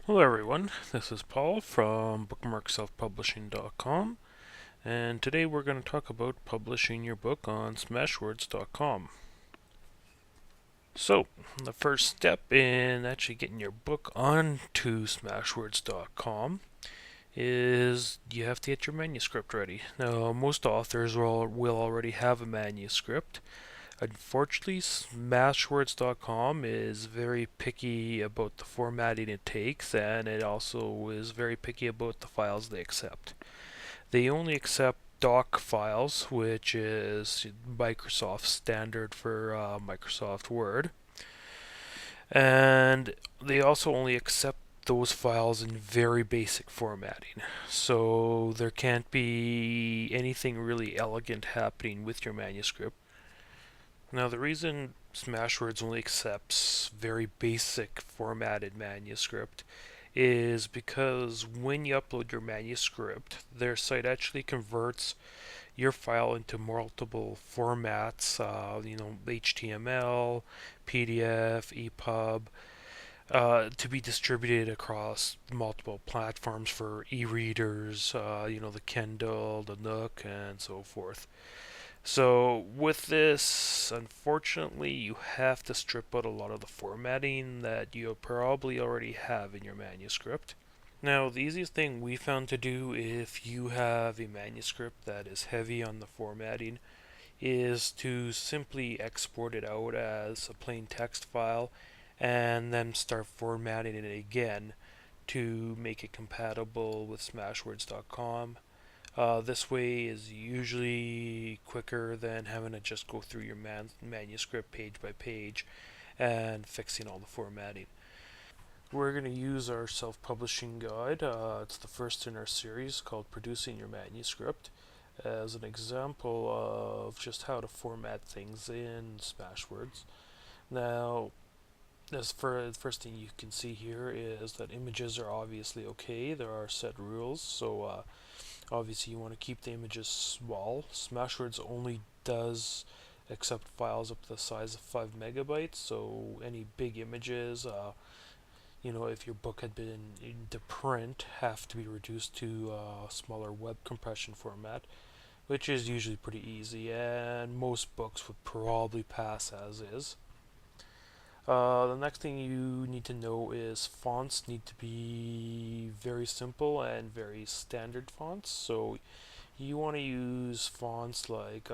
Hello everyone, this is Paul from bookmarkselfpublishing.com, and today we're going to talk about publishing your book on smashwords.com. So, the first step in actually getting your book onto smashwords.com is you have to get your manuscript ready. Now, most authors will already have a manuscript. Unfortunately, Smashwords.com is very picky about the formatting it takes, and it also is very picky about the files they accept. They only accept doc files, which is Microsoft standard for Microsoft Word, and they also only accept those files in very basic formatting. So there can't be anything really elegant happening with your manuscript. Now, the reason Smashwords only accepts very basic formatted manuscript is because when you upload your manuscript, their site actually converts your file into multiple formats, HTML, PDF, EPUB, to be distributed across multiple platforms for e-readers, the Kindle, the Nook, and so forth. So with this, unfortunately, you have to strip out a lot of the formatting that you probably already have in your manuscript. Now, the easiest thing we found to do if you have a manuscript that is heavy on the formatting is to simply export it out as a plain text file and then start formatting it again to make it compatible with smashwords.com. This way is usually quicker than having to just go through your manuscript page by page and fixing all the formatting. We're going to use our self-publishing guide. It's the first in our series called Producing Your Manuscript as an example of just how to format things in Smashwords. Now, as for the first thing you can see here is that images are obviously okay. There are set rules, so obviously you want to keep the images small. Smashwords only does accept files up to the size of 5 megabytes, so any big images, if your book had been into print, have to be reduced to a smaller web compression format, which is usually pretty easy, and most books would probably pass as is. The next thing you need to know is fonts need to be very simple and very standard fonts. So you want to use fonts like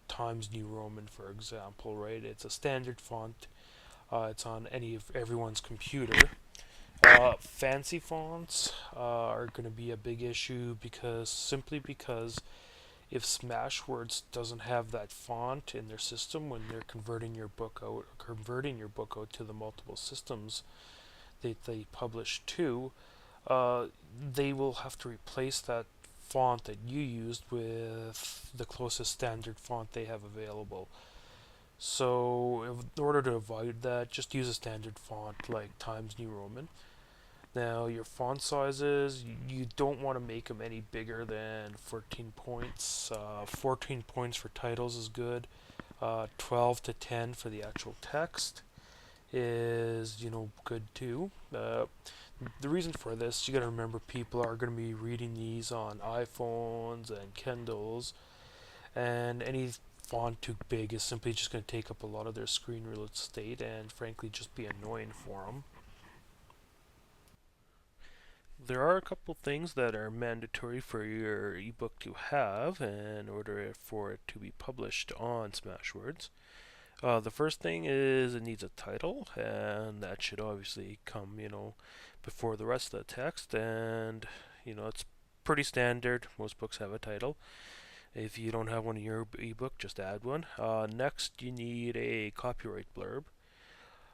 Times New Roman, for example, right? It's a standard font. It's on everyone's computer. Fancy fonts are going to be a big issue because if Smashwords doesn't have that font in their system when they're converting your book out to the multiple systems that they publish to, they will have to replace that font that you used with the closest standard font they have available. So, in order to avoid that, just use a standard font like Times New Roman. Now, your font sizes, you don't want to make them any bigger than 14 points. 14 points for titles is good. 12 to 10 for the actual text is, good too. The reason for this, you got to remember people are going to be reading these on iPhones and Kindles, and any font too big is simply just going to take up a lot of their screen real estate and frankly just be annoying for them. There are a couple things that are mandatory for your ebook to have in order for it to be published on Smashwords. The first thing is it needs a title, and that should obviously come, before the rest of the text. And, it's pretty standard. Most books have a title. If you don't have one in your ebook, just add one. Next, you need a copyright blurb.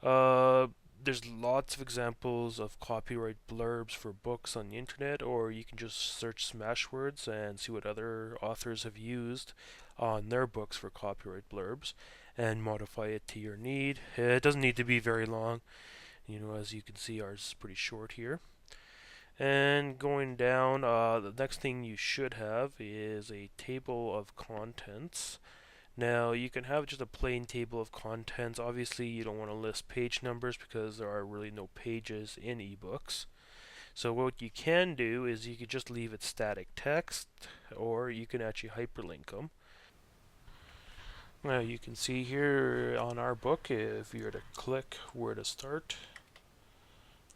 Uh, there's lots of examples of copyright blurbs for books on the internet, or you can just search Smashwords and see what other authors have used on their books for copyright blurbs and modify it to your need. It doesn't need to be very long. As you can see, ours is pretty short here. And going down, the next thing you should have is a table of contents. Now, you can have just a plain table of contents. Obviously, you don't want to list page numbers because there are really no pages in ebooks. So what you can do is you could just leave it static text, or you can actually hyperlink them. Now you can see here on our book, if you were to click where to start,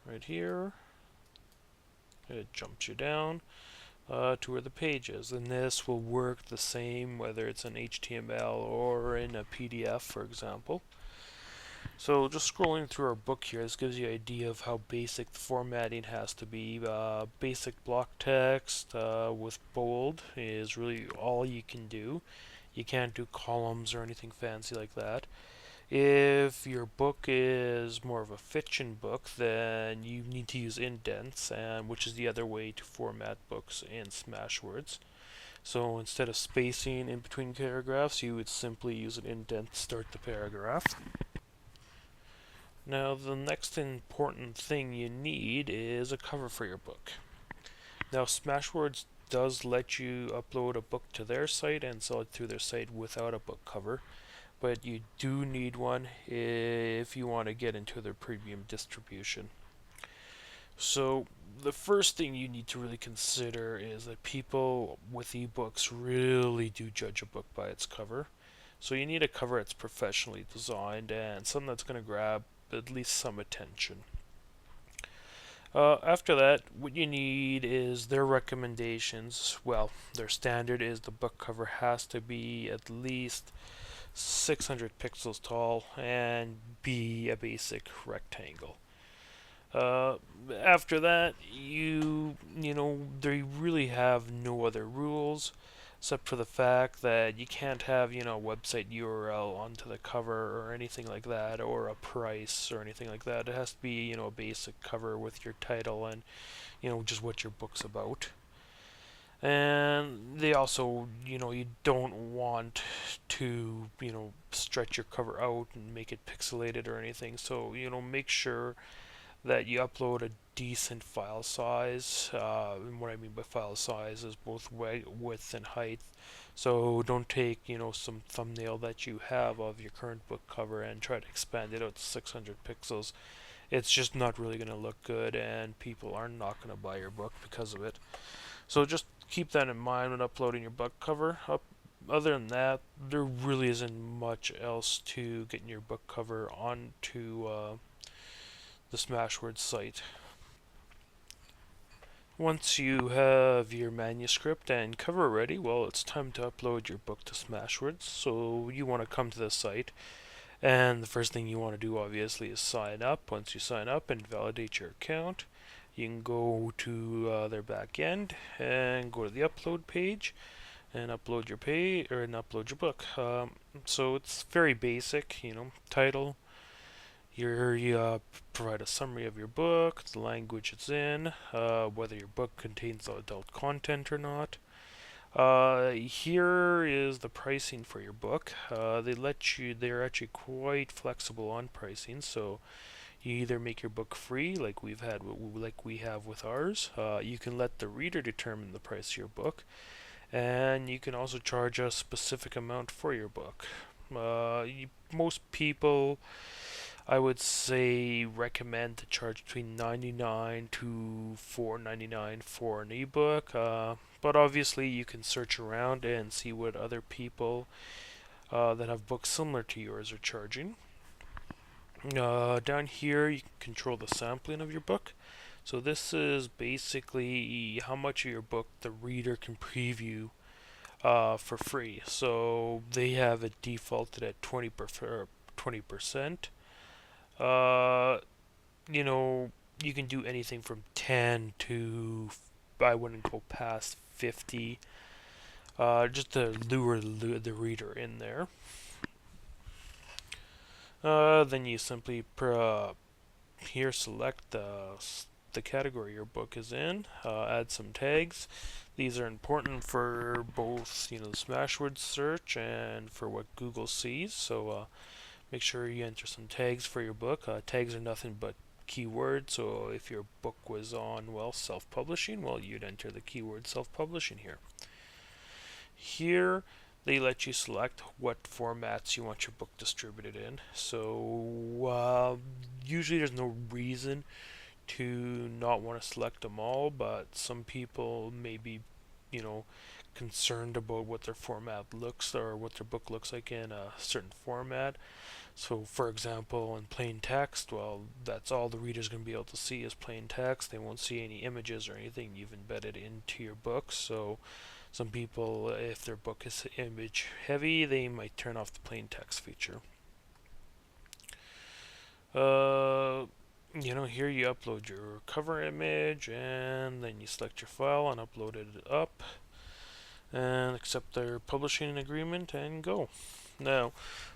right here, it jumps you down to where the page is. And this will work the same whether it's in HTML or in a PDF, for example. So just scrolling through our book here, this gives you an idea of how basic the formatting has to be. Basic block text with bold is really all you can do. You can't do columns or anything fancy like that. If your book is more of a fiction book, then you need to use indents, and which is the other way to format books in Smashwords. So instead of spacing in between paragraphs, you would simply use an indent to start the paragraph. Now, the next important thing you need is a cover for your book. Now, Smashwords does let you upload a book to their site and sell it through their site without a book cover, but you do need one if you want to get into their premium distribution. So, the first thing you need to really consider is that people with ebooks really do judge a book by its cover. So, you need a cover that's professionally designed and something that's going to grab at least some attention. After that, what you need is their recommendations. Well, their standard is the book cover has to be at least 600 pixels tall and be a basic rectangle. Uh, After that, they really have no other rules except for the fact that you can't have a website URL onto the cover or anything like that, or a price or anything like that. It has to be a basic cover with your title and just what your book's about. And they also, you don't want to, stretch your cover out and make it pixelated or anything. So, make sure that you upload a decent file size. And what I mean by file size is both width and height. So don't take some thumbnail that you have of your current book cover and try to expand it out to 600 pixels. It's just not really going to look good, and people are not going to buy your book because of it. So just keep that in mind when uploading your book cover. Other than that, there really isn't much else to getting your book cover onto the Smashwords site. Once you have your manuscript and cover ready, well, it's time to upload your book to Smashwords. So you want to come to the site, and the first thing you want to do, obviously, is sign up. Once you sign up and validate your account, you can go to their back end and go to the upload page and upload your upload your book. So it's very basic, title, you provide a summary of your book, the language it's in, whether your book contains adult content or not. Here is the pricing for your book. They're actually quite flexible on pricing, so you either make your book free, like we have with ours. You can let the reader determine the price of your book, and you can also charge a specific amount for your book. Most people, I would say, recommend to charge between 99 to 4.99 for an ebook. But obviously, you can search around and see what other people that have books similar to yours are charging. Down here, you can control the sampling of your book. So this is basically how much of your book the reader can preview for free. So they have it defaulted at 20%. Uh, you can do anything from 10 to, I wouldn't go past 50, just to lure the reader in there. Then you simply here select the category your book is in, add some tags. These are important for both the Smashwords search and for what Google sees. So make sure you enter some tags for your book. Tags are nothing but keywords. So if your book was on self-publishing, well, you'd enter the keyword self-publishing here. Here they let you select what formats you want your book distributed in. So usually there's no reason to not want to select them all, but some people may be, you know, concerned about what their format looks or what their book looks like in a certain format. So, for example, in plain text, well, that's all the reader's going to be able to see is plain text. They won't see any images or anything you've embedded into your book. So, some people, if their book is image heavy, they might turn off the plain text feature. Uh, here you upload your cover image and then you select your file and upload it up and accept their publishing agreement and go. Now,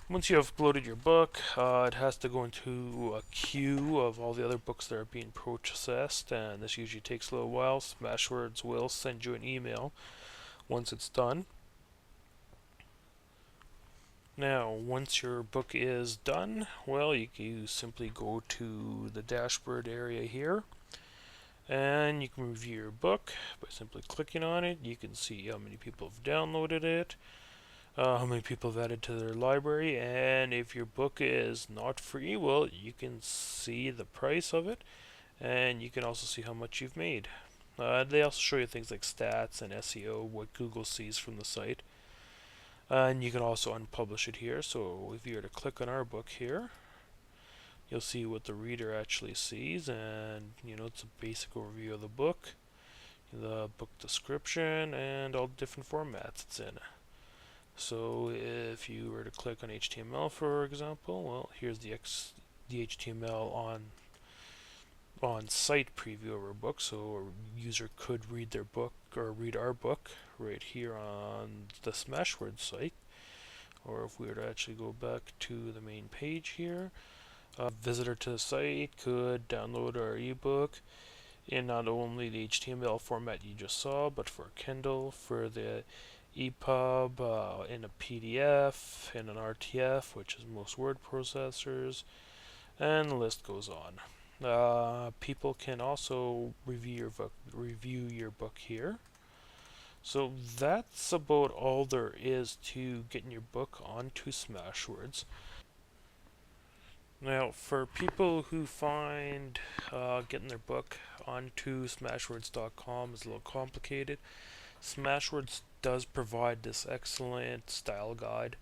once you have uploaded your book, it has to go into a queue of all the other books that are being processed, and this usually takes a little while. Smashwords will send you an email once it's done. Now, once your book is done, well, you simply go to the dashboard area here, and you can review your book by simply clicking on it. You can see how many people have downloaded it, how many people have added to their library, and if your book is not free, well, you can see the price of it, and you can also see how much you've made. They also show you things like stats and SEO, what Google sees from the site. And you can also unpublish it here. So if you were to click on our book here, you'll see what the reader actually sees, and it's a basic overview of the book description, and all the different formats it's in. So if you were to click on HTML, for example, well, here's the HTML on site preview of our book, so a user could read their book or read our book right here on the Smashwords site. Or if we were to actually go back to the main page here, a visitor to the site could download our ebook in not only the HTML format you just saw, but for Kindle, for the EPUB, in a PDF, in an RTF, which is most word processors, and the list goes on. People can also review your book here. So that's about all there is to getting your book onto Smashwords. Now, for people who find getting their book onto Smashwords.com is a little complicated, Smashwords does provide this excellent style guide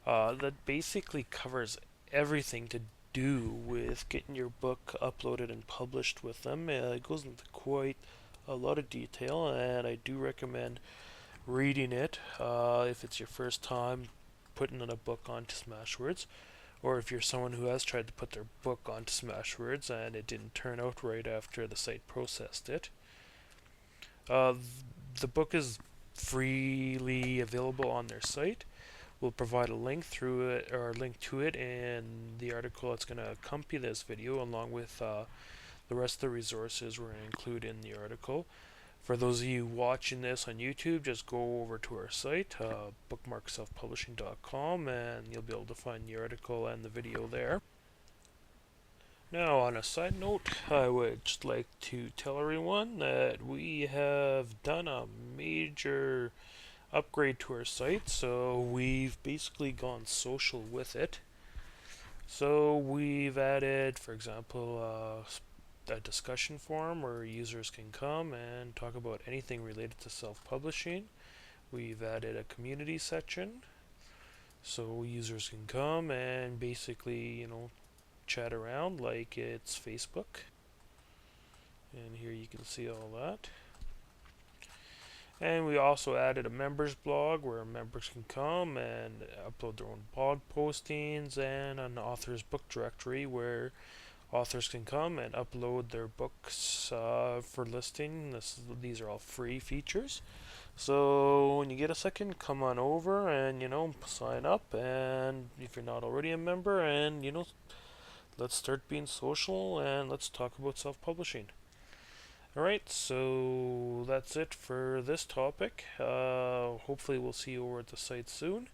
that basically covers everything to do with getting your book uploaded and published with them. It goes into quite a lot of detail, and I do recommend reading it if it's your first time putting in a book onto Smashwords, or if you're someone who has tried to put their book onto Smashwords and it didn't turn out right after the site processed it. Uh, the book is freely available on their site. We'll provide a link through it or a link to it in the article that's going to accompany this video, along with the rest of the resources we're going to include in the article. For those of you watching this on YouTube, just go over to our site, bookmarkselfpublishing.com, and you'll be able to find the article and the video there. Now, on a side note, I would just like to tell everyone that we have done a major upgrade to our site, so we've basically gone social with it. So we've added, for example, a discussion forum where users can come and talk about anything related to self-publishing. We've added a community section, so users can come and basically, chat around like it's Facebook. And here you can see all that. And we also added a members blog where members can come and upload their own blog postings, and an author's book directory where authors can come and upload their books for listing. These are all free features. So when you get a second, come on over and sign up. And if you're not already a member, and let's start being social and let's talk about self-publishing. Alright, so that's it for this topic. Hopefully we'll see you over at the site soon.